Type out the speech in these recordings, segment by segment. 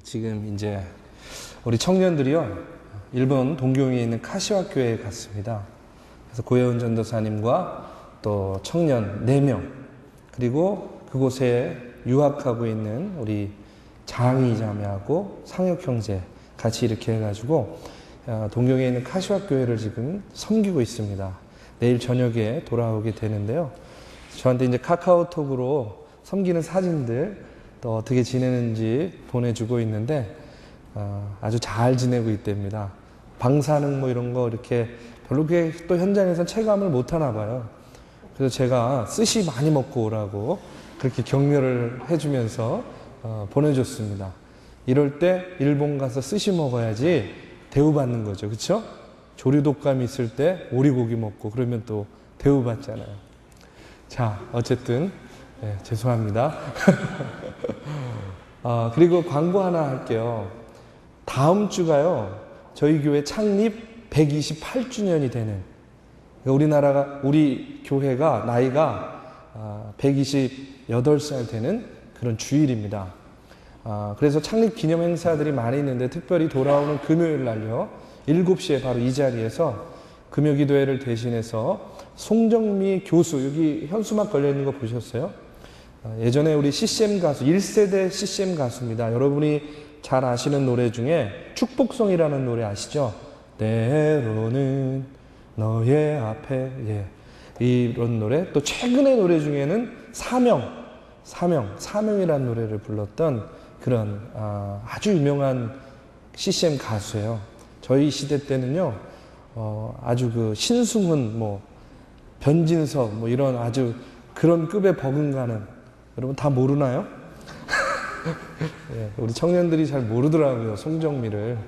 지금 이제 우리 청년들이요, 일본 동경에 있는 카시와 교회에 갔습니다. 그래서 고혜원 전도사님과 또 청년 4명, 그리고 그곳에 유학하고 있는 우리 장희 자매하고 상혁 형제 같이 이렇게 해가지고 동경에 있는 카시와 교회를 지금 섬기고 있습니다. 내일 저녁에 돌아오게 되는데요. 저한테 이제 카카오톡으로 섬기는 사진들 또 어떻게 지내는지 보내주고 있는데 아주 잘 지내고 있답니다. 방사능 뭐 이런 거 이렇게 별로 그렇게 또 현장에서 체감을 못 하나 봐요. 그래서 제가 스시 많이 먹고 오라고 그렇게 격려를 해주면서 보내줬습니다. 이럴 때 일본 가서 스시 먹어야지 대우받는 거죠. 그렇죠? 조류독감 있을 때 오리고기 먹고 그러면 또 대우받잖아요. 자, 어쨌든 죄송합니다. 그리고 광고 하나 할게요. 다음 주가요, 저희 교회 창립 128주년이 되는, 우리 교회가 나이가 128살 되는 그런 주일입니다. 그래서 창립 기념 행사들이 많이 있는데 특별히 돌아오는 금요일 날요, 7시에 바로 이 자리에서 금요기도회를 대신해서 송정미 교수, 여기 현수막 걸려있는 거 보셨어요? 예전에 우리 CCM 가수, 1세대 CCM 가수입니다. 여러분이 잘 아시는 노래 중에 축복송이라는 노래 아시죠? 때로는 너의 앞에, 이런 노래. 또 최근의 노래 중에는 사명이라는 노래를 불렀던 그런 아주 유명한 CCM 가수예요. 저희 시대 때는요, 아주 그 신승훈, 변진석, 이런 아주 그런 급에 버금가는, 여러분 다 모르나요? 우리 청년들이 잘 모르더라고요, 송정미를.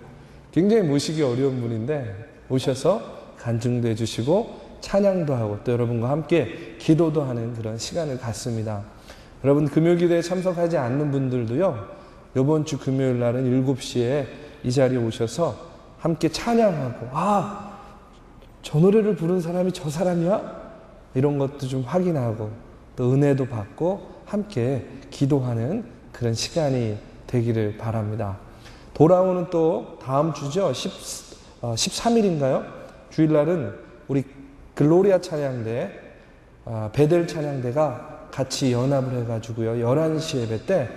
굉장히 모시기 어려운 분인데 오셔서 간증도 해주시고 찬양도 하고 또 여러분과 함께 기도도 하는 그런 시간을 갖습니다. 여러분 금요기도에 참석하지 않는 분들도요, 이번 주 금요일 날은 7시에 이 자리에 오셔서 함께 찬양하고, 저 노래를 부른 사람이 저 사람이야? 이런 것도 좀 확인하고 또 은혜도 받고 함께 기도하는 그런 시간이 되기를 바랍니다. 돌아오는 또 다음 주죠. 13일인가요? 주일날은 우리 글로리아 찬양대, 베델 찬양대가 같이 연합을 해가지고요, 11시 예배 때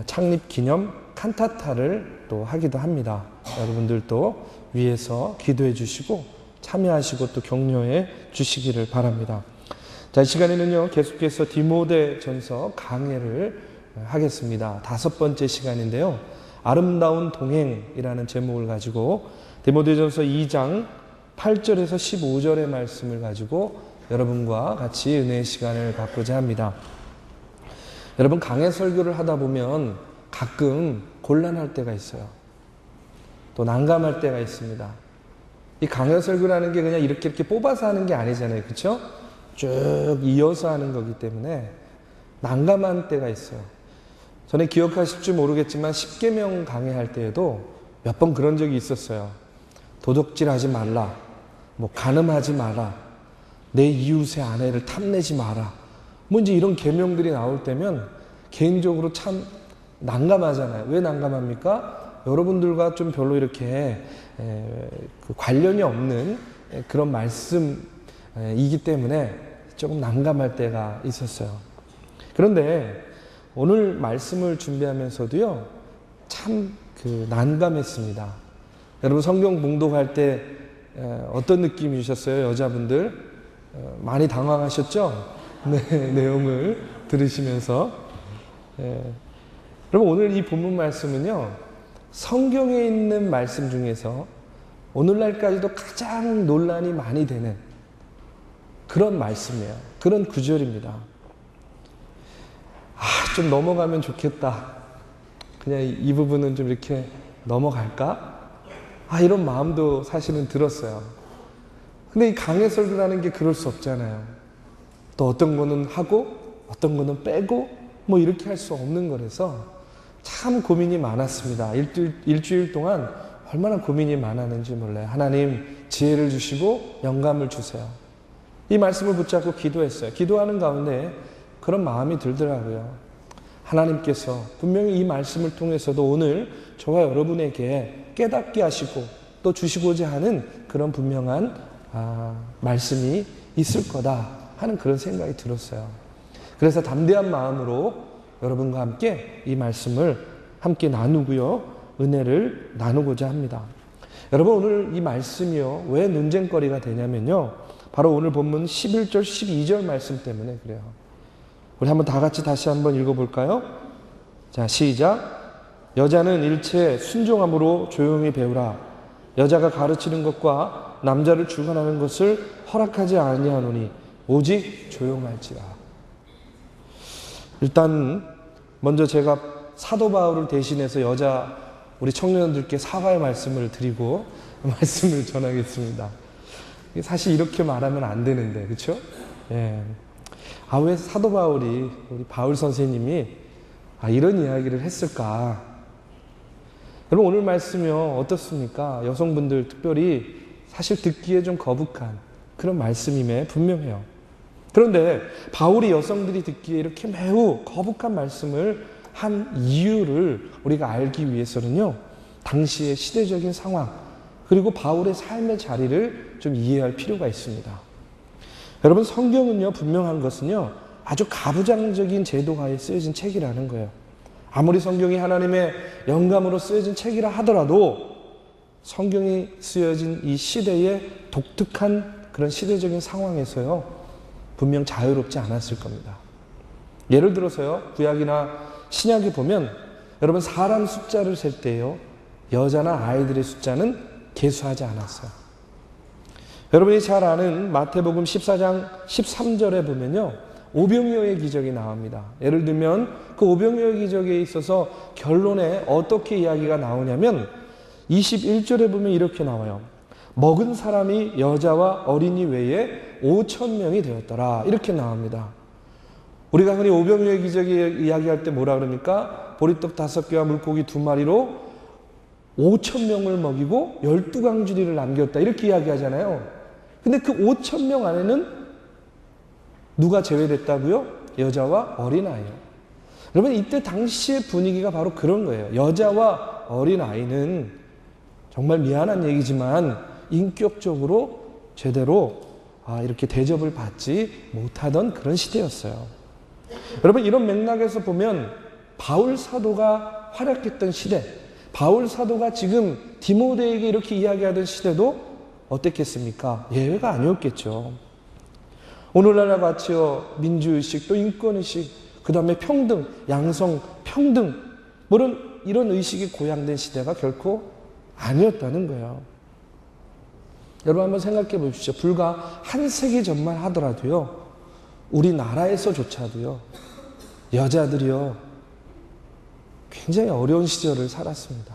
창립 기념 칸타타를 또 하기도 합니다. 여러분들도 위에서 기도해 주시고 참여하시고 또 격려해 주시기를 바랍니다. 자, 이 시간에는요, 계속해서 디모데전서 강해를 하겠습니다. 5번째 시간인데요, 아름다운 동행이라는 제목을 가지고 디모데전서 2장 8절에서 15절의 말씀을 가지고 여러분과 같이 은혜의 시간을 갖고자 합니다. 여러분, 강해 설교를 하다 보면 가끔 곤란할 때가 있어요. 또 난감할 때가 있습니다. 이 강해 설교라는 게 그냥 이렇게 뽑아서 하는 게 아니잖아요. 그렇죠? 쭉 이어서 하는 거기 때문에 난감한 때가 있어요. 전에 기억하실지 모르겠지만 10계명 강해할 때에도 몇 번 그런 적이 있었어요. 도둑질하지 말라, 간음하지 마라, 내 이웃의 아내를 탐내지 마라, 이제 이런 계명들이 나올 때면 개인적으로 참 난감하잖아요. 왜 난감합니까? 여러분들과 좀 별로 이렇게 관련이 없는 그런 말씀이기 때문에 조금 난감할 때가 있었어요. 그런데 오늘 말씀을 준비하면서도요, 참 난감했습니다. 여러분, 성경 봉독할 때 어떤 느낌이셨어요? 여자분들 많이 당황하셨죠? 네, 내용을 들으시면서. 여러분, 오늘 이 본문 말씀은요, 성경에 있는 말씀 중에서 오늘날까지도 가장 논란이 많이 되는 그런 말씀이에요. 그런 구절입니다. 좀 넘어가면 좋겠다. 그냥 이 부분은 좀 이렇게 넘어갈까? 이런 마음도 사실은 들었어요. 근데 이 강해 설교라는 게 그럴 수 없잖아요. 또 어떤 거는 하고 어떤 거는 빼고 이렇게 할 수 없는 거라서 참 고민이 많았습니다. 일주일 동안 얼마나 고민이 많았는지 몰라요. 하나님 지혜를 주시고 영감을 주세요. 이 말씀을 붙잡고 기도했어요. 기도하는 가운데 그런 마음이 들더라고요. 하나님께서 분명히 이 말씀을 통해서도 오늘 저와 여러분에게 깨닫게 하시고 또 주시고자 하는 그런 분명한 말씀이 있을 거다 하는 그런 생각이 들었어요. 그래서 담대한 마음으로 여러분과 함께 이 말씀을 함께 나누고요. 은혜를 나누고자 합니다. 여러분, 오늘 이 말씀이요, 왜 논쟁거리가 되냐면요, 바로 오늘 본문 11절 12절 말씀 때문에 그래요. 우리 한번 다 같이 다시 한번 읽어볼까요? 자, 시작. 여자는 일체 순종함으로 조용히 배우라. 여자가 가르치는 것과 남자를 주관하는 것을 허락하지 아니하노니 오직 조용할지라. 일단 먼저 제가 사도 바울을 대신해서 우리 청년들께 사과의 말씀을 드리고 말씀을 전하겠습니다. 사실 이렇게 말하면 안 되는데, 그렇죠? 예. 왜 사도 바울이, 우리 바울 선생님이 이런 이야기를 했을까? 여러분, 오늘 말씀이요, 어떻습니까? 여성분들 특별히 사실 듣기에 좀 거북한 그런 말씀임에 분명해요. 그런데 바울이 여성들이 듣기에 이렇게 매우 거북한 말씀을 한 이유를 우리가 알기 위해서는요, 당시의 시대적인 상황, 그리고 바울의 삶의 자리를 좀 이해할 필요가 있습니다. 여러분, 성경은요, 분명한 것은요, 아주 가부장적인 제도하에 쓰여진 책이라는 거예요. 아무리 성경이 하나님의 영감으로 쓰여진 책이라 하더라도 성경이 쓰여진 이 시대의 독특한 그런 시대적인 상황에서요, 분명 자유롭지 않았을 겁니다. 예를 들어서요, 구약이나 신약에 보면 여러분, 사람 숫자를 셀 때요, 여자나 아이들의 숫자는 계수하지 않았어요. 여러분이 잘 아는 마태복음 14장 13절에 보면요, 오병이어의 기적이 나옵니다. 예를 들면 그 오병이어의 기적에 있어서 결론에 어떻게 이야기가 나오냐면 21절에 보면 이렇게 나와요. 먹은 사람이 여자와 어린이 외에 5,000명이 되었더라. 이렇게 나옵니다. 우리가 흔히 오병이어의 기적이 이야기할 때 뭐라 그럽니까? 보리떡 5개와 물고기 2마리로 5,000명을 먹이고 12강주리를 남겼다. 이렇게 이야기하잖아요. 근데 그 5,000명 안에는 누가 제외됐다고요? 여자와 어린아이요. 여러분, 이때 당시의 분위기가 바로 그런 거예요. 여자와 어린아이는 정말 미안한 얘기지만 인격적으로 제대로 이렇게 대접을 받지 못하던 그런 시대였어요. 여러분, 이런 맥락에서 보면 바울 사도가 활약했던 시대, 바울 사도가 지금 디모데에게 이렇게 이야기하던 시대도 어땠겠습니까? 예외가 아니었겠죠. 오늘날과 같이요, 민주의식, 또 인권의식, 그 다음에 평등, 양성, 평등, 이런 의식이 고양된 시대가 결코 아니었다는 거예요. 여러분, 한번 생각해 보십시오. 불과 한 세기 전만 하더라도요, 우리나라에서조차도요, 여자들이요, 굉장히 어려운 시절을 살았습니다.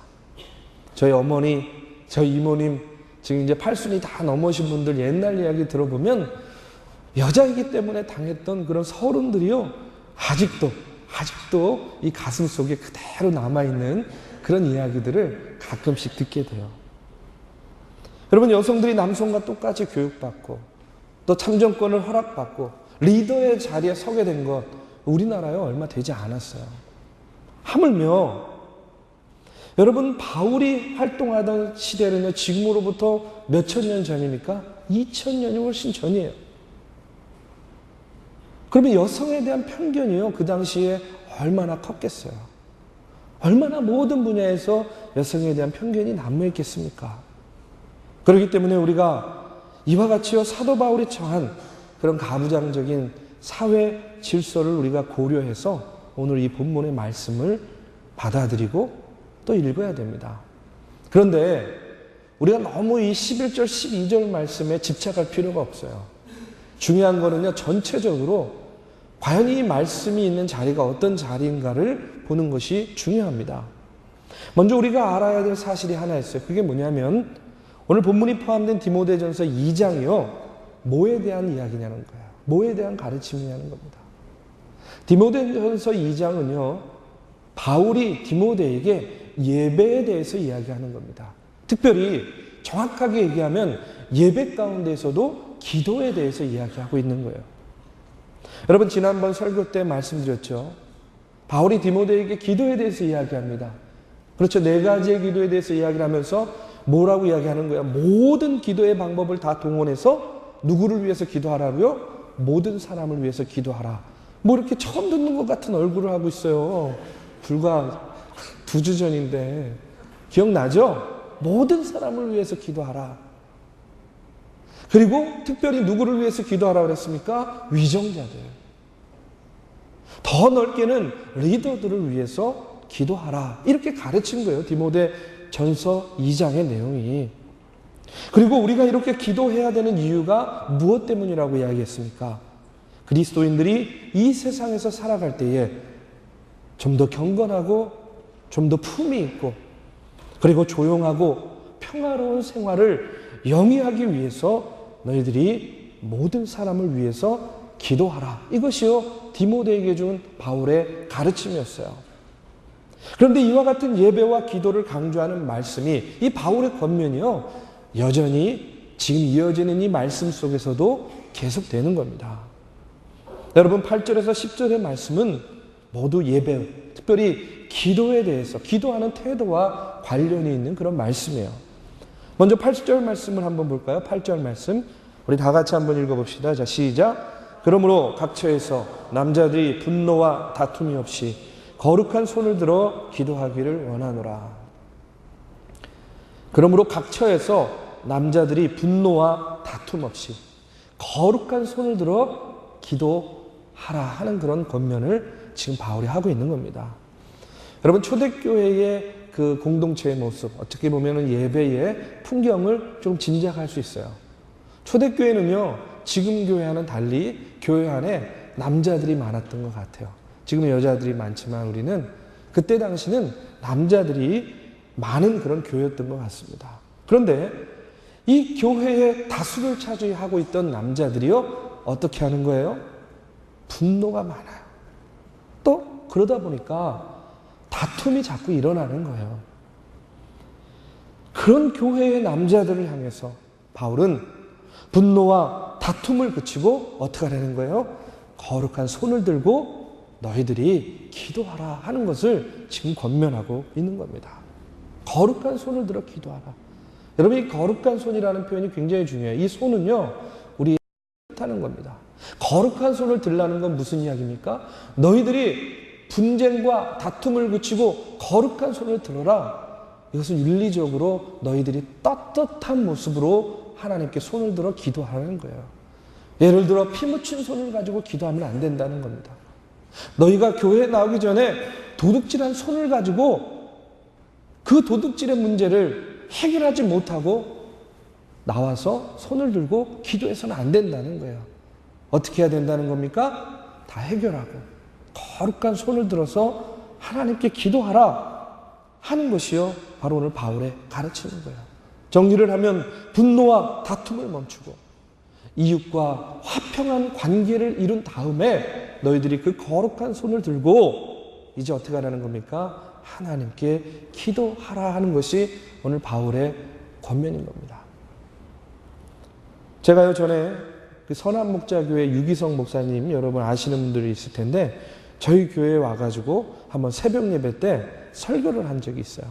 저희 어머니, 저희 이모님, 지금 이제 80이 다 넘으신 분들 옛날 이야기 들어보면 여자이기 때문에 당했던 그런 서름들이요, 아직도 이 가슴 속에 그대로 남아있는 그런 이야기들을 가끔씩 듣게 돼요. 여러분, 여성들이 남성과 똑같이 교육받고 또 참정권을 허락받고 리더의 자리에 서게 된 것, 우리나라에 얼마 되지 않았어요. 하물며 여러분, 바울이 활동하던 시대는요, 지금으로부터 몇천 년 전입니까? 2000년이 훨씬 전이에요. 그러면 여성에 대한 편견이요, 그 당시에 얼마나 컸겠어요. 얼마나 모든 분야에서 여성에 대한 편견이 난무했겠습니까? 그렇기 때문에 우리가 이와 같이요, 사도 바울이 처한 그런 가부장적인 사회 질서를 우리가 고려해서 오늘 이 본문의 말씀을 받아들이고 또 읽어야 됩니다. 그런데 우리가 너무 이 11절, 12절 말씀에 집착할 필요가 없어요. 중요한 거는요, 전체적으로 과연 이 말씀이 있는 자리가 어떤 자리인가를 보는 것이 중요합니다. 먼저 우리가 알아야 될 사실이 하나 있어요. 그게 뭐냐면 오늘 본문이 포함된 디모데전서 2장이요, 뭐에 대한 이야기냐는 거예요. 뭐에 대한 가르침이냐는 겁니다. 디모데전서 2장은요, 바울이 디모데에게 예배에 대해서 이야기하는 겁니다. 특별히 정확하게 얘기하면 예배 가운데서도 기도에 대해서 이야기하고 있는 거예요. 여러분, 지난번 설교 때 말씀드렸죠. 바울이 디모데에게 기도에 대해서 이야기합니다. 그렇죠. 4가지의 기도에 대해서 이야기를 하면서 뭐라고 이야기하는 거야? 모든 기도의 방법을 다 동원해서 누구를 위해서 기도하라고요? 모든 사람을 위해서 기도하라. 뭐 이렇게 처음 듣는 것 같은 얼굴을 하고 있어요. 불과 2주 전인데 기억나죠? 모든 사람을 위해서 기도하라. 그리고 특별히 누구를 위해서 기도하라 그랬습니까? 위정자들. 더 넓게는 리더들을 위해서 기도하라. 이렇게 가르친 거예요. 디모데 전서 2장의 내용이. 그리고 우리가 이렇게 기도해야 되는 이유가 무엇 때문이라고 이야기했습니까? 그리스도인들이 이 세상에서 살아갈 때에 좀 더 경건하고 좀 더 품이 있고 그리고 조용하고 평화로운 생활을 영위하기 위해서 너희들이 모든 사람을 위해서 기도하라. 이것이요 디모데에게 준 바울의 가르침이었어요. 그런데 이와 같은 예배와 기도를 강조하는 말씀이 이 바울의 권면이요 여전히 지금 이어지는 이 말씀 속에서도 계속되는 겁니다. 여러분 8절에서 10절의 말씀은 모두 예배, 특별히 기도에 대해서 기도하는 태도와 관련이 있는 그런 말씀이에요. 먼저 8절 말씀을 한번 볼까요? 8절 말씀 우리 다 같이 한번 읽어봅시다. 자, 시작. 그러므로 각 처에서 남자들이 분노와 다툼이 없이 거룩한 손을 들어 기도하기를 원하노라. 그러므로 각 처에서 남자들이 분노와 다툼 없이 거룩한 손을 들어 기도하라 하는 그런 권면을 지금 바울이 하고 있는 겁니다. 여러분 초대교회의 그 공동체의 모습, 어떻게 보면 예배의 풍경을 좀 짐작할 수 있어요. 초대교회는요 지금 교회와는 달리 교회 안에 남자들이 많았던 것 같아요. 지금은 여자들이 많지만 우리는 그때 당시는 남자들이 많은 그런 교회였던 것 같습니다. 그런데 이 교회의 다수를 차지하고 있던 남자들이요 어떻게 하는 거예요? 분노가 많아요. 또 그러다 보니까 다툼이 자꾸 일어나는 거예요. 그런 교회의 남자들을 향해서 바울은 분노와 다툼을 그치고 어떻게 하라는 거예요? 거룩한 손을 들고 너희들이 기도하라 하는 것을 지금 권면하고 있는 겁니다. 거룩한 손을 들어 기도하라. 여러분 이 거룩한 손이라는 표현이 굉장히 중요해요. 이 손은요 우리 뜻하는 겁니다. 거룩한 손을 들라는 건 무슨 이야기입니까? 너희들이 분쟁과 다툼을 그치고 거룩한 손을 들어라. 이것은 윤리적으로 너희들이 떳떳한 모습으로 하나님께 손을 들어 기도하라는 거예요. 예를 들어 피 묻힌 손을 가지고 기도하면 안 된다는 겁니다. 너희가 교회에 나오기 전에 도둑질한 손을 가지고 그 도둑질의 문제를 해결하지 못하고 나와서 손을 들고 기도해서는 안 된다는 거예요. 어떻게 해야 된다는 겁니까? 다 해결하고 거룩한 손을 들어서 하나님께 기도하라 하는 것이요 바로 오늘 바울의 가르치는 거예요. 정리를 하면 분노와 다툼을 멈추고 이웃과 화평한 관계를 이룬 다음에 너희들이 그 거룩한 손을 들고 이제 어떻게 하라는 겁니까? 하나님께 기도하라 하는 것이 오늘 바울의 권면인 겁니다. 제가요 전에 그 선한목자교회 유기성 목사님 여러분 아시는 분들이 있을 텐데 저희 교회에 와가지고 한번 새벽 예배 때 설교를 한 적이 있어요.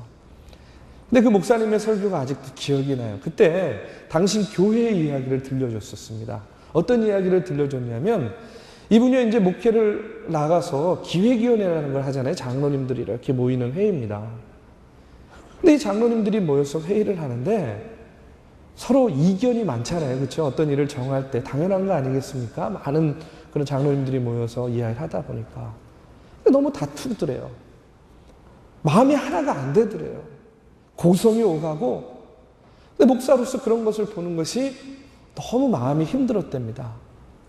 근데 그 목사님의 설교가 아직도 기억이 나요. 그때 당신 교회의 이야기를 들려줬었습니다. 어떤 이야기를 들려줬냐면 이분이 이제 목회를 나가서 기획위원회라는 걸 하잖아요. 장로님들이 이렇게 모이는 회의입니다. 근데 이 장로님들이 모여서 회의를 하는데 서로 이견이 많잖아요. 그렇죠? 어떤 일을 정할 때 당연한 거 아니겠습니까? 많은 그런 장로님들이 모여서 이야기를 하다 보니까 너무 다투더래요. 마음이 하나가 안 되더래요. 고성이 오가고 근데 목사로서 그런 것을 보는 것이 너무 마음이 힘들었답니다.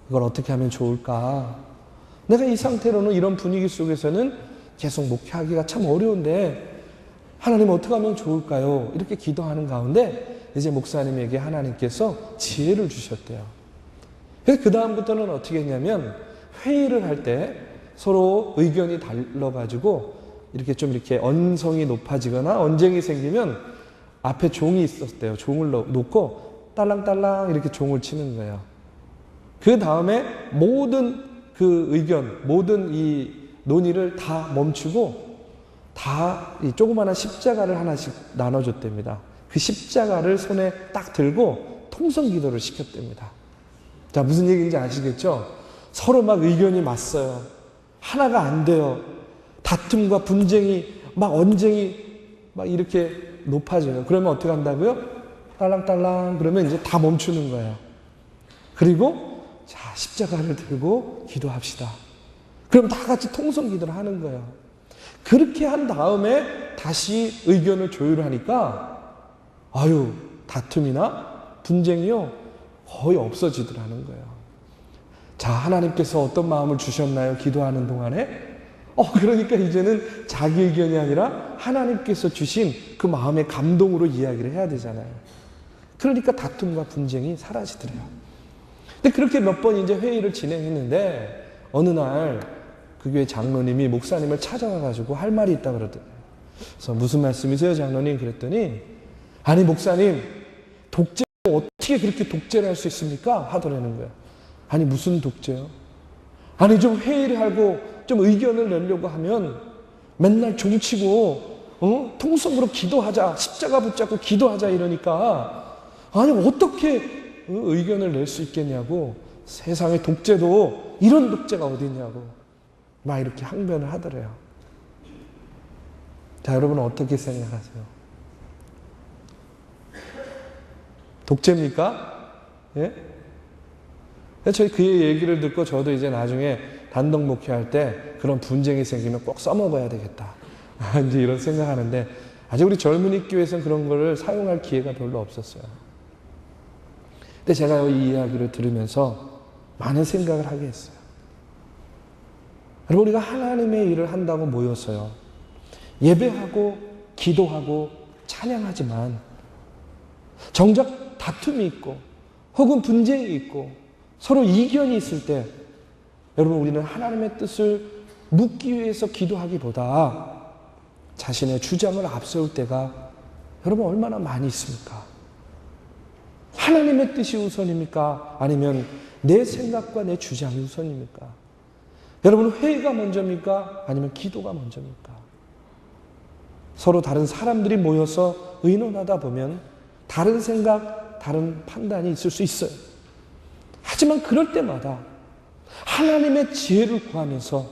이걸 어떻게 하면 좋을까? 내가 이 상태로는 이런 분위기 속에서는 계속 목회하기가 참 어려운데 하나님 어떻게 하면 좋을까요? 이렇게 기도하는 가운데 이제 목사님에게 하나님께서 지혜를 주셨대요. 그래서 그 다음부터는 어떻게 했냐면 회의를 할 때 서로 의견이 달라가지고 이렇게 좀 이렇게 언성이 높아지거나 언쟁이 생기면 앞에 종이 있었대요. 종을 놓고 딸랑딸랑 이렇게 종을 치는 거예요. 그 다음에 모든 그 의견, 모든 이 논의를 다 멈추고 다 이 조그마한 십자가를 하나씩 나눠줬답니다. 그 십자가를 손에 딱 들고 통성기도를 시켰답니다. 자, 무슨 얘기인지 아시겠죠? 서로 막 의견이 맞서요. 하나가 안 돼요. 다툼과 분쟁이 막 언쟁이 막 이렇게 높아져요. 그러면 어떻게 한다고요? 딸랑딸랑 그러면 이제 다 멈추는 거예요. 그리고 자, 십자가를 들고 기도합시다. 그럼 다 같이 통성기도를 하는 거예요. 그렇게 한 다음에 다시 의견을 조율하니까 아유, 다툼이나 분쟁이요 거의 없어지더라는 거예요. 자, 하나님께서 어떤 마음을 주셨나요? 기도하는 동안에? 그러니까 이제는 자기 의견이 아니라 하나님께서 주신 그 마음의 감동으로 이야기를 해야 되잖아요. 그러니까 다툼과 분쟁이 사라지더래요. 근데 그렇게 몇 번 이제 회의를 진행했는데 어느 날 그 교회 장로님이 목사님을 찾아와가지고 할 말이 있다 그러더라고요. 그래서 무슨 말씀이세요, 장로님? 그랬더니 아니 목사님, 독재 어떻게 그렇게 독재를 할 수 있습니까? 하더라는 거예요. 아니 무슨 독재요? 아니 좀 회의를 하고 좀 의견을 내려고 하면 맨날 종치고 통성으로 기도하자, 십자가 붙잡고 기도하자 이러니까 아니 어떻게 의견을 낼 수 있겠냐고, 세상에 독재도 이런 독재가 어디 있냐고 막 이렇게 항변을 하더래요. 자, 여러분은 어떻게 생각하세요? 독재입니까? 예? 저희 그의 얘기를 듣고 저도 이제 나중에 단독 목회할 때 그런 분쟁이 생기면 꼭 써먹어야 되겠다. 이제 이런 생각하는데 아직 우리 젊은이 교회에서는 그런 거를 사용할 기회가 별로 없었어요. 근데 제가 이 이야기를 들으면서 많은 생각을 하게 했어요. 여러분, 우리가 하나님의 일을 한다고 모여서요, 예배하고 기도하고 찬양하지만 정작 다툼이 있고 혹은 분쟁이 있고 서로 이견이 있을 때 여러분, 우리는 하나님의 뜻을 묻기 위해서 기도하기보다 자신의 주장을 앞세울 때가 여러분 얼마나 많이 있습니까? 하나님의 뜻이 우선입니까? 아니면 내 생각과 내 주장이 우선입니까? 여러분, 회의가 먼저입니까? 아니면 기도가 먼저입니까? 서로 다른 사람들이 모여서 의논하다 보면 다른 생각, 다른 판단이 있을 수 있어요. 하지만 그럴 때마다 하나님의 지혜를 구하면서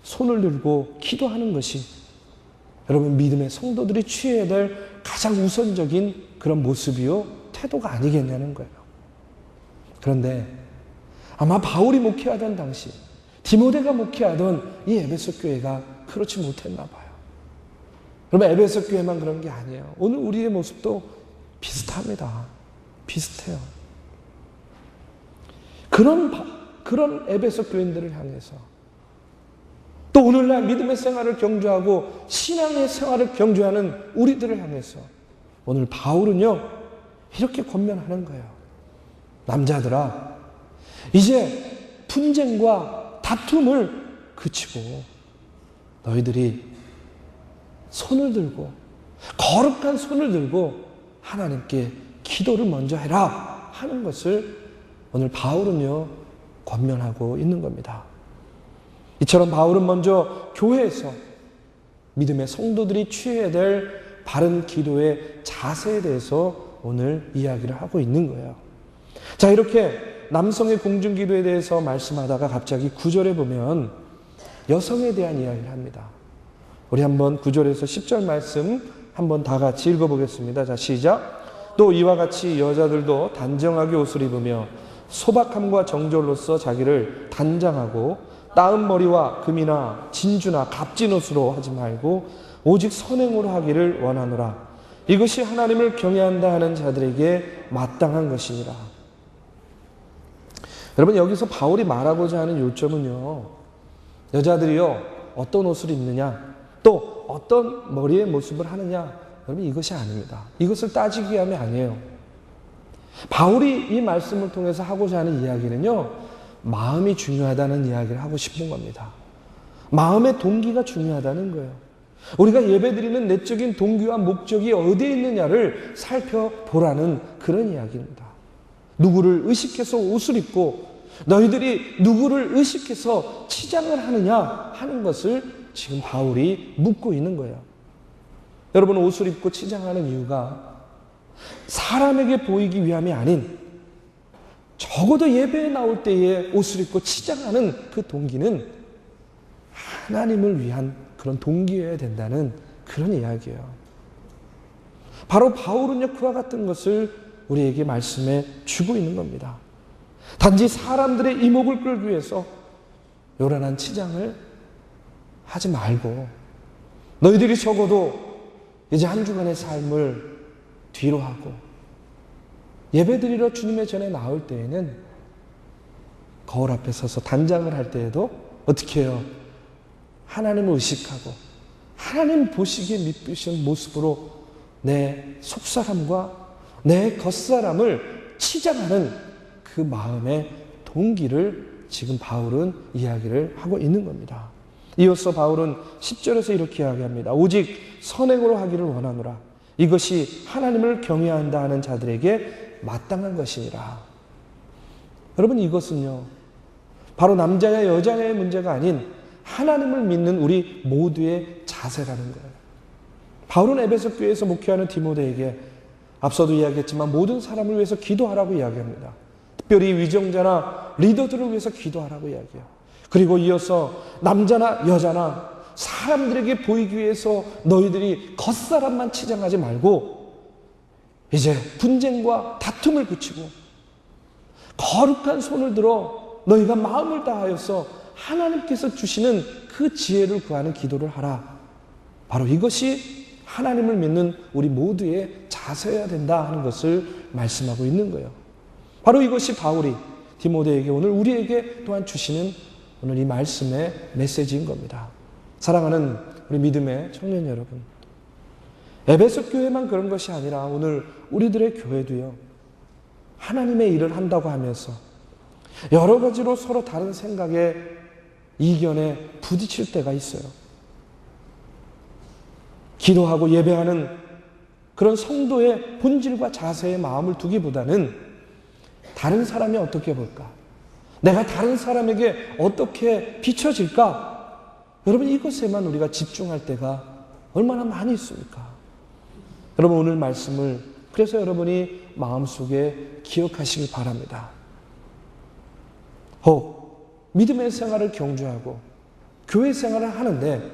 손을 들고 기도하는 것이 여러분 믿음의 성도들이 취해야 될 가장 우선적인 그런 모습이요, 태도가 아니겠냐는 거예요. 그런데 아마 바울이 목회하던 당시, 디모데가 목회하던 이 에베소 교회가 그렇지 못했나 봐요. 여러분, 에베소 교회만 그런 게 아니에요. 오늘 우리의 모습도 비슷합니다. 비슷해요. 그런 에베소 교인들을 향해서 또 오늘날 믿음의 생활을 경주하고 신앙의 생활을 경주하는 우리들을 향해서 오늘 바울은요, 이렇게 권면하는 거예요. 남자들아, 이제 분쟁과 다툼을 그치고 너희들이 손을 들고, 거룩한 손을 들고 하나님께 기도를 먼저 해라 하는 것을 오늘 바울은요, 권면하고 있는 겁니다. 이처럼 바울은 먼저 교회에서 믿음의 성도들이 취해야 될 바른 기도의 자세에 대해서 오늘 이야기를 하고 있는 거예요. 자, 이렇게 남성의 공중기도에 대해서 말씀하다가 갑자기 9절에 보면 여성에 대한 이야기를 합니다. 우리 한번 9절에서 10절 말씀 한번 다 같이 읽어보겠습니다. 자, 시작. 또 이와 같이 여자들도 단정하게 옷을 입으며 소박함과 정절로서 자기를 단장하고 따은 머리와 금이나 진주나 값진 옷으로 하지 말고 오직 선행으로 하기를 원하노라. 이것이 하나님을 경외한다 하는 자들에게 마땅한 것이니라. 여러분, 여기서 바울이 말하고자 하는 요점은요, 여자들이요 어떤 옷을 입느냐, 또 어떤 머리의 모습을 하느냐, 여러분 이것이 아닙니다. 이것을 따지기 위함이 아니에요. 바울이 이 말씀을 통해서 하고자 하는 이야기는요, 마음이 중요하다는 이야기를 하고 싶은 겁니다. 마음의 동기가 중요하다는 거예요. 우리가 예배드리는 내적인 동기와 목적이 어디에 있느냐를 살펴보라는 그런 이야기입니다. 누구를 의식해서 옷을 입고 너희들이 누구를 의식해서 치장을 하느냐 하는 것을 지금 바울이 묻고 있는 거예요. 여러분, 옷을 입고 치장하는 이유가 사람에게 보이기 위함이 아닌, 적어도 예배에 나올 때에 옷을 입고 치장하는 그 동기는 하나님을 위한 그런 동기여야 된다는 그런 이야기예요. 바로 바울은요, 그와 같은 것을 우리에게 말씀해 주고 있는 겁니다. 단지 사람들의 이목을 끌기 위해서 요란한 치장을 하지 말고, 너희들이 적어도 이제 한 주간의 삶을 뒤로 하고 예배드리러 주님의 전에 나올 때에는 거울 앞에 서서 단장을 할 때에도 어떻게 해요? 하나님을 의식하고 하나님 보시기에 미쁘신 모습으로 내 속사람과 내 겉사람을 치장하는 그 마음의 동기를 지금 바울은 이야기를 하고 있는 겁니다. 이어서 바울은 10절에서 이렇게 이야기합니다. 오직 선행으로 하기를 원하노라. 이것이 하나님을 경외한다 하는 자들에게 마땅한 것이니라. 여러분, 이것은요, 바로 남자냐 여자냐의 문제가 아닌 하나님을 믿는 우리 모두의 자세라는 거예요. 바울은 에베소 교회에서 목회하는 디모데에게 앞서도 이야기했지만 모든 사람을 위해서 기도하라고 이야기합니다. 특별히 위정자나 리더들을 위해서 기도하라고 이야기해요. 그리고 이어서 남자나 여자나 사람들에게 보이기 위해서 너희들이 겉사람만 치장하지 말고 이제 분쟁과 다툼을 그치고 거룩한 손을 들어 너희가 마음을 다하여서 하나님께서 주시는 그 지혜를 구하는 기도를 하라. 바로 이것이 하나님을 믿는 우리 모두의 자세여야 된다 하는 것을 말씀하고 있는 거예요. 바로 이것이 바울이 디모데에게 오늘 우리에게 또한 주시는 오늘 이 말씀의 메시지인 겁니다. 사랑하는 우리 믿음의 청년 여러분, 에베소 교회만 그런 것이 아니라 오늘 우리들의 교회도요, 하나님의 일을 한다고 하면서 여러 가지로 서로 다른 생각에 이견에 부딪힐 때가 있어요. 기도하고 예배하는 그런 성도의 본질과 자세의 마음을 두기보다는 다른 사람이 어떻게 볼까? 내가 다른 사람에게 어떻게 비춰질까? 여러분, 이것에만 우리가 집중할 때가 얼마나 많이 있습니까? 여러분, 오늘 말씀을 그래서 여러분이 마음속에 기억하시길 바랍니다. 혹 믿음의 생활을 경주하고 교회 생활을 하는데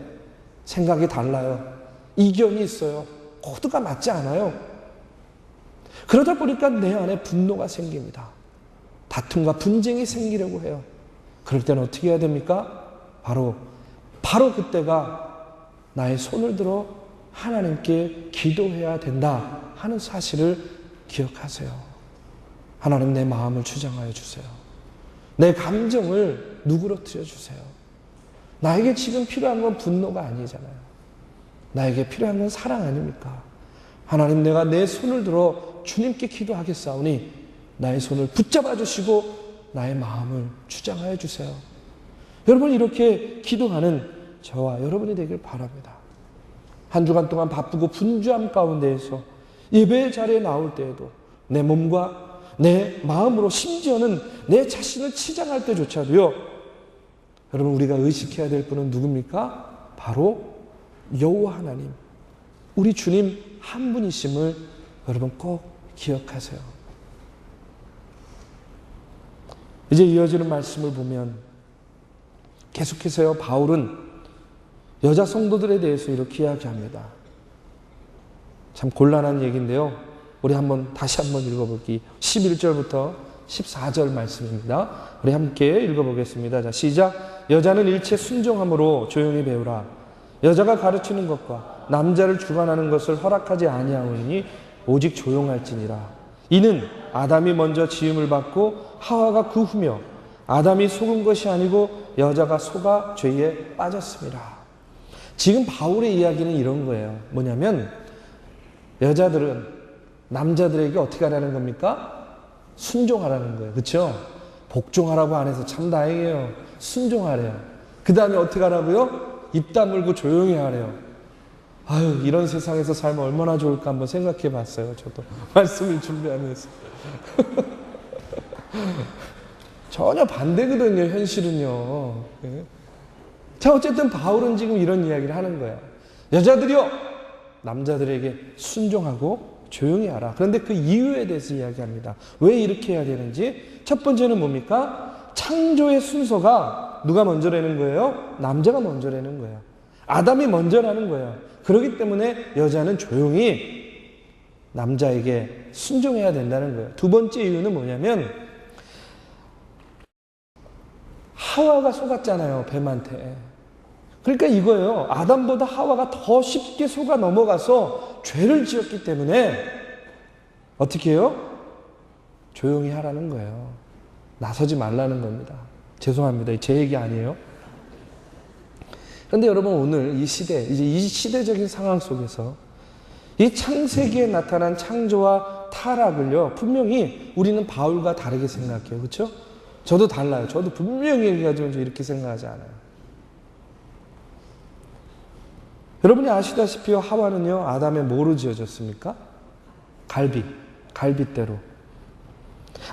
생각이 달라요. 이견이 있어요. 코드가 맞지 않아요. 그러다 보니까 내 안에 분노가 생깁니다. 다툼과 분쟁이 생기려고 해요. 그럴 때는 어떻게 해야 됩니까? 바로 그때가 나의 손을 들어 하나님께 기도해야 된다 하는 사실을 기억하세요. 하나님, 내 마음을 주장하여 주세요. 내 감정을 누그러뜨려 주세요. 나에게 지금 필요한 건 분노가 아니잖아요. 나에게 필요한 건 사랑 아닙니까? 하나님, 내가 내 손을 들어 주님께 기도하겠사오니 나의 손을 붙잡아 주시고 나의 마음을 주장하여 주세요. 여러분, 이렇게 기도하는 저와 여러분이 되길 바랍니다. 한 주간 동안 바쁘고 분주함 가운데에서 예배의 자리에 나올 때에도 내 몸과 내 마음으로, 심지어는 내 자신을 치장할 때조차도요, 여러분, 우리가 의식해야 될 분은 누굽니까? 바로 여호와 하나님, 우리 주님 한 분이심을 여러분 꼭 기억하세요. 이제 이어지는 말씀을 보면 계속해서요, 바울은 여자 성도들에 대해서 이렇게 이야기합니다. 참 곤란한 얘기인데요. 우리 다시 한번 읽어볼게요. 11절부터 14절 말씀입니다. 우리 함께 읽어보겠습니다. 자, 시작. 여자는 일체 순종함으로 조용히 배우라. 여자가 가르치는 것과 남자를 주관하는 것을 허락하지 아니하오니 오직 조용할지니라. 이는 아담이 먼저 지음을 받고 하와가 그 후며 아담이 속은 것이 아니고 여자가 속아 죄에 빠졌습니다. 지금 바울의 이야기는 이런 거예요. 뭐냐면 여자들은 남자들에게 어떻게 하라는 겁니까? 순종하라는 거예요. 그렇죠? 복종하라고 안 해서 참 다행이에요. 순종하래요. 그 다음에 어떻게 하라고요? 입 다물고 조용히 하래요. 아유, 이런 세상에서 살면 얼마나 좋을까 한번 생각해 봤어요. 저도 말씀을 준비하면서. 전혀 반대거든요, 현실은요. 예. 자, 어쨌든 바울은 지금 이런 이야기를 하는 거예요. 여자들이요, 남자들에게 순종하고 조용히 하라. 그런데 그 이유에 대해서 이야기합니다. 왜 이렇게 해야 되는지. 첫 번째는 뭡니까? 창조의 순서가 누가 먼저라는 거예요? 남자가 먼저라는 거예요. 아담이 먼저라는 거예요. 그렇기 때문에 여자는 조용히 남자에게 순종해야 된다는 거예요. 두 번째 이유는 뭐냐면 하와가 속았잖아요, 뱀한테. 그러니까 이거예요. 아담보다 하와가 더 쉽게 속아 넘어가서 죄를 지었기 때문에 어떻게 해요? 조용히 하라는 거예요. 나서지 말라는 겁니다. 죄송합니다. 제 얘기 아니에요. 그런데 여러분, 오늘 이 시대, 이제 이 시대적인 상황 속에서 이 창세기에 나타난 창조와 타락을요, 분명히 우리는 바울과 다르게 생각해요. 그렇죠? 저도 달라요. 저도 분명히 얘기하지만 이렇게 생각하지 않아요. 여러분이 아시다시피 하와는요, 아담의 뭐로 지어졌습니까? 갈빗대로.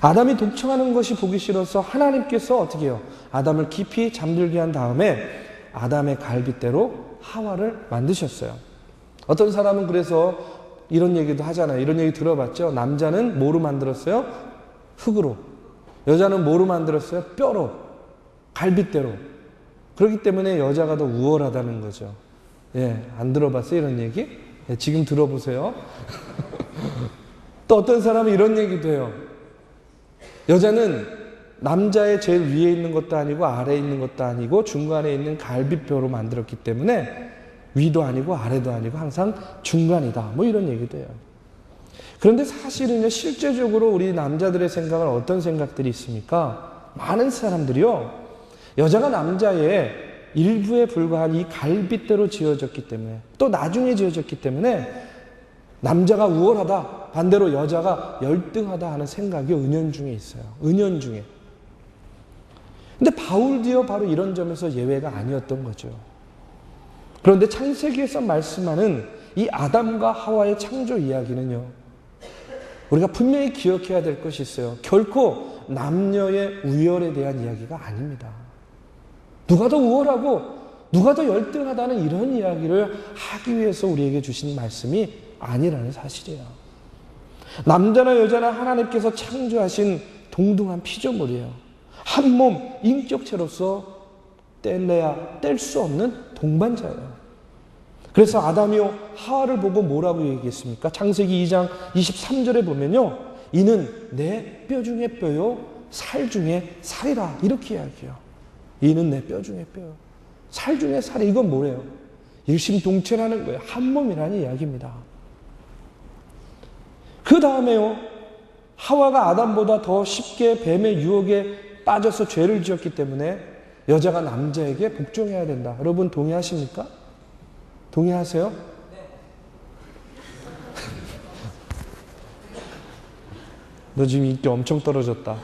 아담이 독청하는 것이 보기 싫어서 하나님께서 어떻게 해요? 아담을 깊이 잠들게 한 다음에 아담의 갈빗대로 하와를 만드셨어요. 어떤 사람은 그래서 이런 얘기도 하잖아요. 이런 얘기 들어봤죠? 남자는 뭐로 만들었어요? 흙으로. 여자는 뭐로 만들었어요? 뼈로. 갈빗대로. 그렇기 때문에 여자가 더 우월하다는 거죠. 예, 안 들어봤어요? 이런 얘기? 예, 지금 들어보세요. 또 어떤 사람은 이런 얘기도 해요. 여자는 남자의 제일 위에 있는 것도 아니고 아래에 있는 것도 아니고 중간에 있는 갈빗뼈로 만들었기 때문에 위도 아니고 아래도 아니고 항상 중간이다. 뭐 이런 얘기도 해요. 그런데 사실은요, 실제적으로 우리 남자들의 생각은 어떤 생각들이 있습니까? 많은 사람들이요, 여자가 남자의 일부에 불과한 이 갈빗대로 지어졌기 때문에, 또 나중에 지어졌기 때문에 남자가 우월하다, 반대로 여자가 열등하다 하는 생각이 은연중에 있어요. 은연중에. 근데 바울도요, 바로 이런 점에서 예외가 아니었던 거죠. 그런데 창세기에서 말씀하는 이 아담과 하와의 창조 이야기는요, 우리가 분명히 기억해야 될 것이 있어요. 결코 남녀의 우열에 대한 이야기가 아닙니다. 누가 더 우월하고 누가 더 열등하다는 이런 이야기를 하기 위해서 우리에게 주신 말씀이 아니라는 사실이에요. 남자나 여자나 하나님께서 창조하신 동등한 피조물이에요. 한 몸 인격체로서 뗄래야 뗄 수 없는 동반자예요. 그래서 아담이요, 하와를 보고 뭐라고 얘기했습니까? 창세기 2장 23절에 보면요, 이는 내 뼈 중에 뼈요, 살 중에 살이라, 이렇게 이야기해요. 이는 내 뼈 중에 뼈요, 살 중에 살이. 이건 뭐래요? 일심동체라는 거예요. 한 몸이라는 이야기입니다. 그 다음에요, 하와가 아담보다 더 쉽게 뱀의 유혹에 빠져서 죄를 지었기 때문에 여자가 남자에게 복종해야 된다. 여러분 동의하십니까? 동의하세요? 너 지금 인기 엄청 떨어졌다.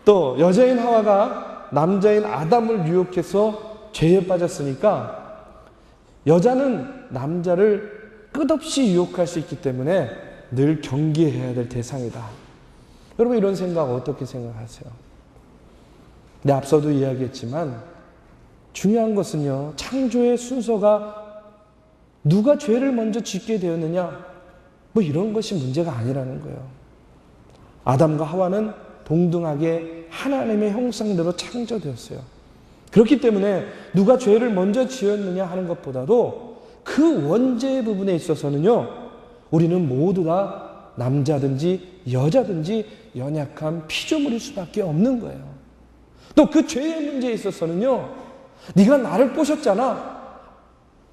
또 여자인 하와가 남자인 아담을 유혹해서 죄에 빠졌으니까 여자는 남자를 끝없이 유혹할 수 있기 때문에 늘 경계해야 될 대상이다. 여러분 이런 생각 어떻게 생각하세요? 네, 앞서도 이야기했지만 중요한 것은요, 창조의 순서가 누가 죄를 먼저 짓게 되었느냐, 뭐 이런 것이 문제가 아니라는 거예요. 아담과 하와는 동등하게 하나님의 형상대로 창조되었어요. 그렇기 때문에 누가 죄를 먼저 지었느냐 하는 것보다도 그 원죄의 부분에 있어서는요, 우리는 모두 다 남자든지 여자든지 연약한 피조물일 수밖에 없는 거예요. 또 그 죄의 문제에 있어서는요, 네가 나를 꼬셨잖아,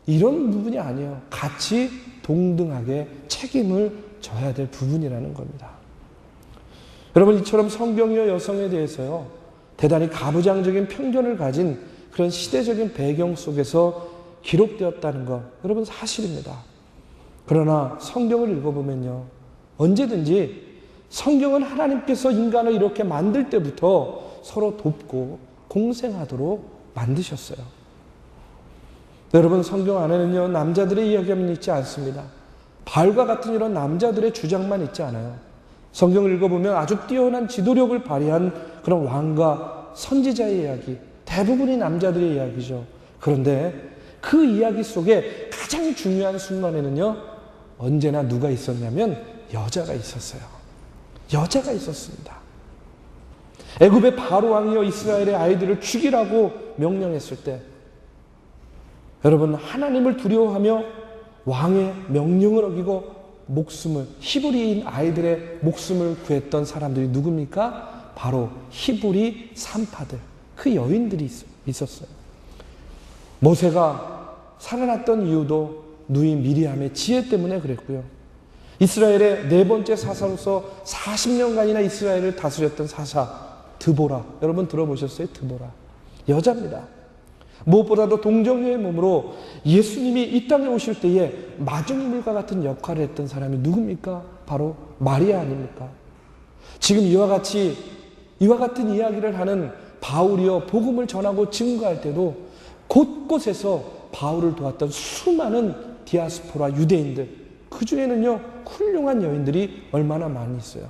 이런 부분이 아니에요. 같이 동등하게 책임을 져야 될 부분이라는 겁니다. 여러분, 이처럼 성경이요, 여성에 대해서요, 대단히 가부장적인 편견을 가진 그런 시대적인 배경 속에서 기록되었다는 것, 여러분 사실입니다. 그러나 성경을 읽어보면요, 언제든지 성경은 하나님께서 인간을 이렇게 만들 때부터 서로 돕고 공생하도록 만드셨어요. 여러분, 성경 안에는요, 남자들의 이야기만 있지 않습니다. 바울과 같은 이런 남자들의 주장만 있지 않아요. 성경을 읽어보면 아주 뛰어난 지도력을 발휘한 그런 왕과 선지자의 이야기, 대부분이 남자들의 이야기죠. 그런데 그 이야기 속에 가장 중요한 순간에는요, 언제나 누가 있었냐면 여자가 있었어요. 여자가 있었습니다. 애굽의 바로 왕이여 이스라엘의 아이들을 죽이라고 명령했을 때, 여러분, 하나님을 두려워하며 왕의 명령을 어기고 목숨을, 히브리인 아이들의 목숨을 구했던 사람들이 누굽니까? 바로 히브리 산파들, 그 여인들이 있었어요. 모세가 살아났던 이유도 누이 미리암의 지혜 때문에 그랬고요. 이스라엘의 네 번째 사사로서 40년간이나 이스라엘을 다스렸던 사사 드보라, 여러분 들어보셨어요? 드보라, 여자입니다. 무엇보다도 동정녀의 몸으로 예수님이 이 땅에 오실 때에 마중물과 같은 역할을 했던 사람이 누굽니까? 바로 마리아 아닙니까? 지금 이와 같은 이야기를 하는 바울이여 복음을 전하고 증거할 때도 곳곳에서 바울을 도왔던 수많은 디아스포라 유대인들, 그 중에는요 훌륭한 여인들이 얼마나 많이 있어요.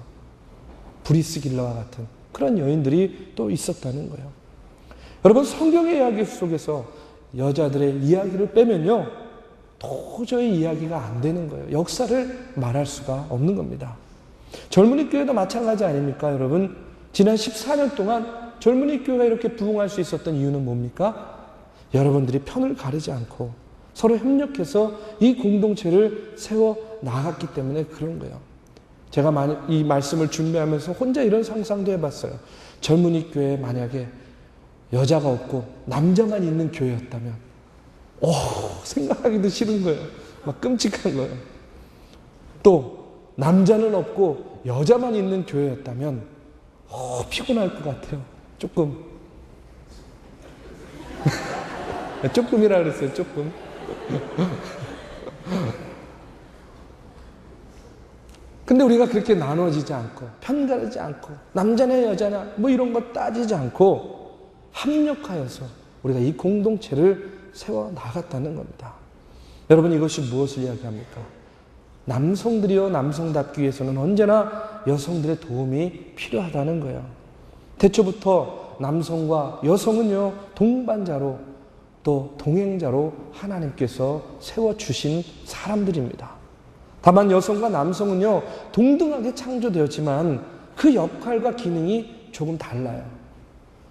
브리스길라와 같은 그런 여인들이 또 있었다는 거예요. 여러분, 성경의 이야기 속에서 여자들의 이야기를 빼면요 도저히 이야기가 안 되는 거예요. 역사를 말할 수가 없는 겁니다. 젊은이 교회도 마찬가지 아닙니까? 여러분, 지난 14년 동안 젊은이 교회가 이렇게 부흥할 수 있었던 이유는 뭡니까? 여러분들이 편을 가르지 않고 서로 협력해서 이 공동체를 세워 나갔기 때문에 그런 거예요. 제가 이 말씀을 준비하면서 혼자 이런 상상도 해봤어요. 젊은이 교회에 만약에 여자가 없고 남자만 있는 교회였다면, 생각하기도 싫은 거예요. 막 끔찍한 거예요. 또 남자는 없고 여자만 있는 교회였다면 피곤할 것 같아요. 조금이라 그랬어요. 조금. 근데 우리가 그렇게 나눠지지 않고 편가르지 않고 남자냐 여자냐 뭐 이런 거 따지지 않고 합력하여서 우리가 이 공동체를 세워 나갔다는 겁니다. 여러분, 이것이 무엇을 이야기합니까? 남성들이요, 남성답기 위해서는 언제나 여성들의 도움이 필요하다는 거예요. 태초부터 남성과 여성은요 동반자로 또 동행자로 하나님께서 세워주신 사람들입니다. 다만 여성과 남성은요 동등하게 창조되었지만 그 역할과 기능이 조금 달라요.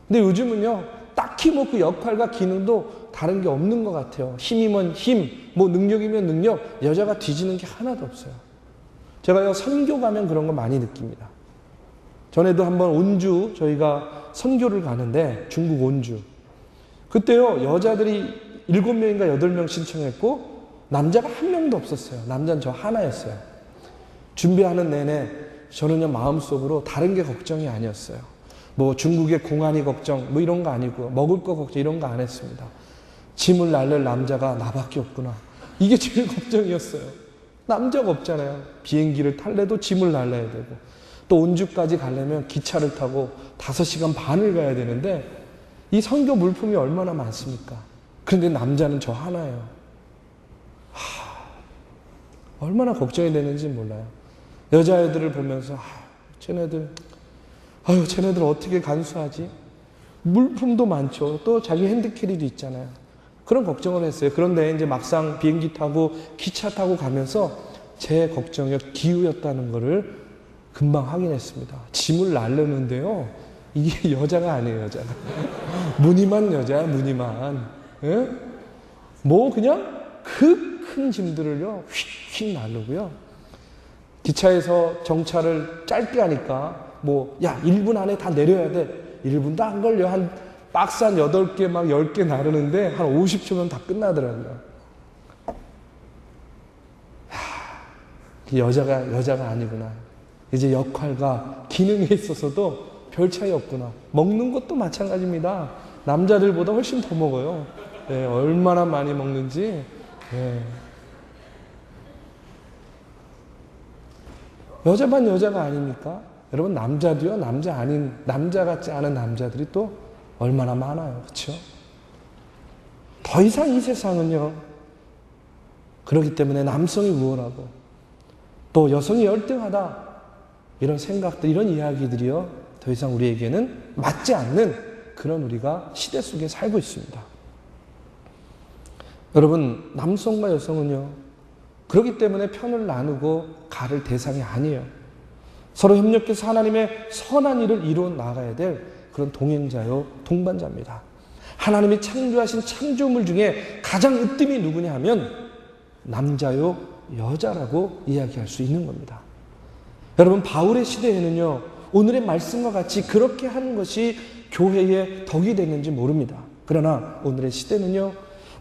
근데 요즘은요 딱히 뭐 그 역할과 기능도 다른 게 없는 것 같아요. 힘이면 힘, 뭐 능력이면 능력, 여자가 뒤지는 게 하나도 없어요. 제가요 선교 가면 그런 거 많이 느낍니다. 전에도 한번 온주 저희가 선교를 가는데, 중국 온주, 그때요 여자들이 7명인가 8명 신청했고 남자가 한 명도 없었어요. 남자는 저 하나였어요. 준비하는 내내 저는요 마음속으로 다른 게 걱정이 아니었어요. 뭐 중국의 공안이 걱정 뭐 이런 거 아니고 먹을 거 걱정 이런 거 안 했습니다. 짐을 날릴 남자가 나밖에 없구나, 이게 제일 걱정이었어요. 남자가 없잖아요. 비행기를 탈래도 짐을 날라야 되고, 또 온주까지 가려면 기차를 타고 5시간 반을 가야 되는데 이 선교 물품이 얼마나 많습니까? 그런데 남자는 저 하나예요. 얼마나 걱정이 되는지 몰라요. 여자애들을 보면서 쟤네들 어떻게 간수하지? 물품도 많죠. 또 자기 핸드캐리도 있잖아요. 그런 걱정을 했어요. 그런데 이제 막상 비행기 타고 기차 타고 가면서 제 걱정이 기우였다는 거를 금방 확인했습니다. 짐을 날르는데요 이게 여자가 아니에요. 여자가 무늬만 여자야, 무늬만. 예? 뭐 그냥 그 큰 짐들을요 휙휙 날르고요. 기차에서 정차를 짧게 하니까 뭐 1분 안에 다 내려야 돼. 1분도 안 걸려. 한 박스 한 8개 막 10개 나르는데 한 50초면 다 끝나더라고요. 여자가 아니구나. 이제 역할과 기능에 있어서도 별 차이 없구나. 먹는 것도 마찬가지입니다. 남자들보다 훨씬 더 먹어요. 네, 얼마나 많이 먹는지. 네. 여자만 여자가 아닙니까? 여러분, 남자도요, 남자 같지 않은 남자들이 또 얼마나 많아요. 그렇죠? 더 이상 이 세상은요, 그렇기 때문에 남성이 우월하고 또 여성이 열등하다, 이런 생각들, 이런 이야기들이요, 더 이상 우리에게는 맞지 않는 그런 우리가 시대 속에 살고 있습니다. 여러분, 남성과 여성은요, 그렇기 때문에 편을 나누고 가를 대상이 아니에요. 서로 협력해서 하나님의 선한 일을 이루어 나가야 될 그런 동행자요, 동반자입니다. 하나님이 창조하신 창조물 중에 가장 으뜸이 누구냐 하면 남자요, 여자라고 이야기할 수 있는 겁니다. 여러분, 바울의 시대에는요, 오늘의 말씀과 같이 그렇게 하는 것이 교회의 덕이 됐는지 모릅니다. 그러나 오늘의 시대는요,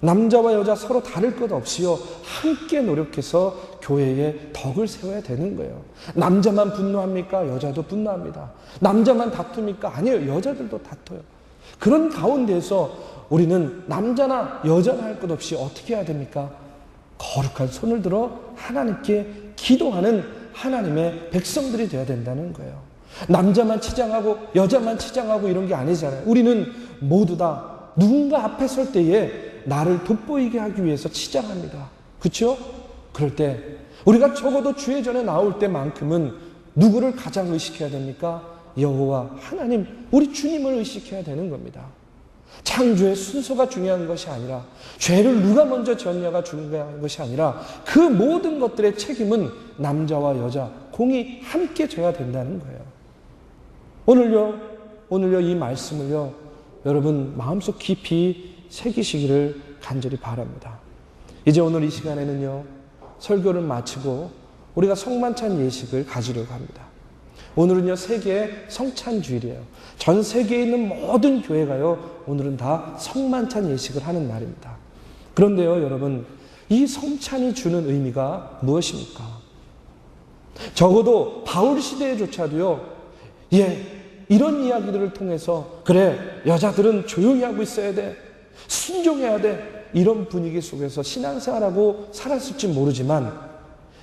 남자와 여자 서로 다를 것 없이요, 함께 노력해서 교회의 덕을 세워야 되는 거예요. 남자만 분노합니까? 여자도 분노합니다. 남자만 다툽니까? 아니에요. 여자들도 다퉈요. 그런 가운데서 우리는 남자나 여자나 할 것 없이 어떻게 해야 됩니까? 거룩한 손을 들어 하나님께 기도하는 하나님의 백성들이 되어야 된다는 거예요. 남자만 치장하고 여자만 치장하고 이런 게 아니잖아요. 우리는 모두 다 누군가 앞에 설 때에 나를 돋보이게 하기 위해서 치장합니다. 그렇죠? 그럴 때 우리가 적어도 주의 전에 나올 때만큼은 누구를 가장 의식해야 됩니까? 여호와 하나님, 우리 주님을 의식해야 되는 겁니다. 창조의 순서가 중요한 것이 아니라, 죄를 누가 먼저 지었냐가 중요한 것이 아니라, 그 모든 것들의 책임은 남자와 여자 공이 함께 져야 된다는 거예요. 오늘요 이 말씀을요, 여러분 마음속 깊이 새기시기를 간절히 바랍니다. 이제 오늘 이 시간에는요, 설교를 마치고 우리가 성만찬 예식을 가지려고 합니다. 오늘은요, 세계 성찬주일이에요. 전 세계에 있는 모든 교회가요, 오늘은 다 성만찬 예식을 하는 날입니다. 그런데요, 여러분, 이 성찬이 주는 의미가 무엇입니까? 적어도 바울 시대에조차도요, 이런 이야기들을 통해서, 그래, 여자들은 조용히 하고 있어야 돼, 순종해야 돼, 이런 분위기 속에서 신앙생활하고 살았을지 모르지만,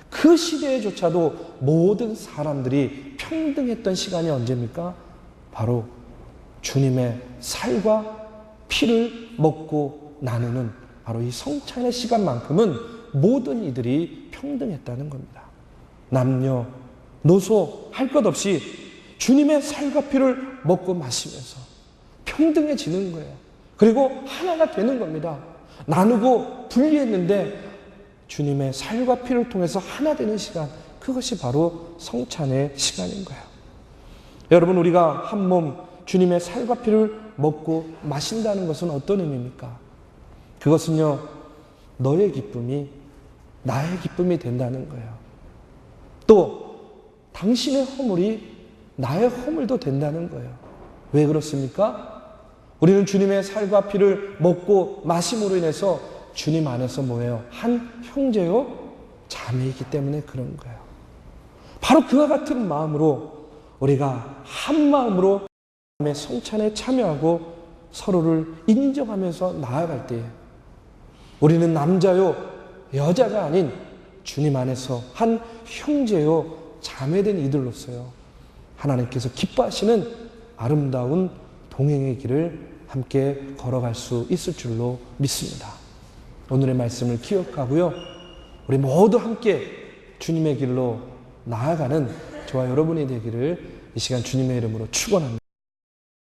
그 시대에조차도 모든 사람들이 평등했던 시간이 언제입니까? 바로 주님의 살과 피를 먹고 나누는 바로 이 성찬의 시간만큼은 모든 이들이 평등했다는 겁니다. 남녀, 노소 할 것 없이 주님의 살과 피를 먹고 마시면서 평등해지는 거예요. 그리고 하나가 되는 겁니다. 나누고 분리했는데 주님의 살과 피를 통해서 하나 되는 시간, 그것이 바로 성찬의 시간인 거예요. 여러분, 우리가 한 몸 주님의 살과 피를 먹고 마신다는 것은 어떤 의미입니까? 그것은요, 너의 기쁨이 나의 기쁨이 된다는 거예요. 또 당신의 허물이 나의 허물도 된다는 거예요. 왜 그렇습니까? 우리는 주님의 살과 피를 먹고 마심으로 인해서 주님 안에서 뭐예요? 한 형제요, 자매이기 때문에 그런 거예요. 바로 그와 같은 마음으로 우리가 한 마음으로 하나님의 성찬에 참여하고 서로를 인정하면서 나아갈 때에 우리는 남자요, 여자가 아닌 주님 안에서 한 형제요, 자매된 이들로서요, 하나님께서 기뻐하시는 아름다운 동행의 길을 함께 걸어갈 수 있을 줄로 믿습니다. 오늘의 말씀을 기억하고요, 우리 모두 함께 주님의 길로 나아가는 저와 여러분이 되기를 이 시간 주님의 이름으로 축원합니다.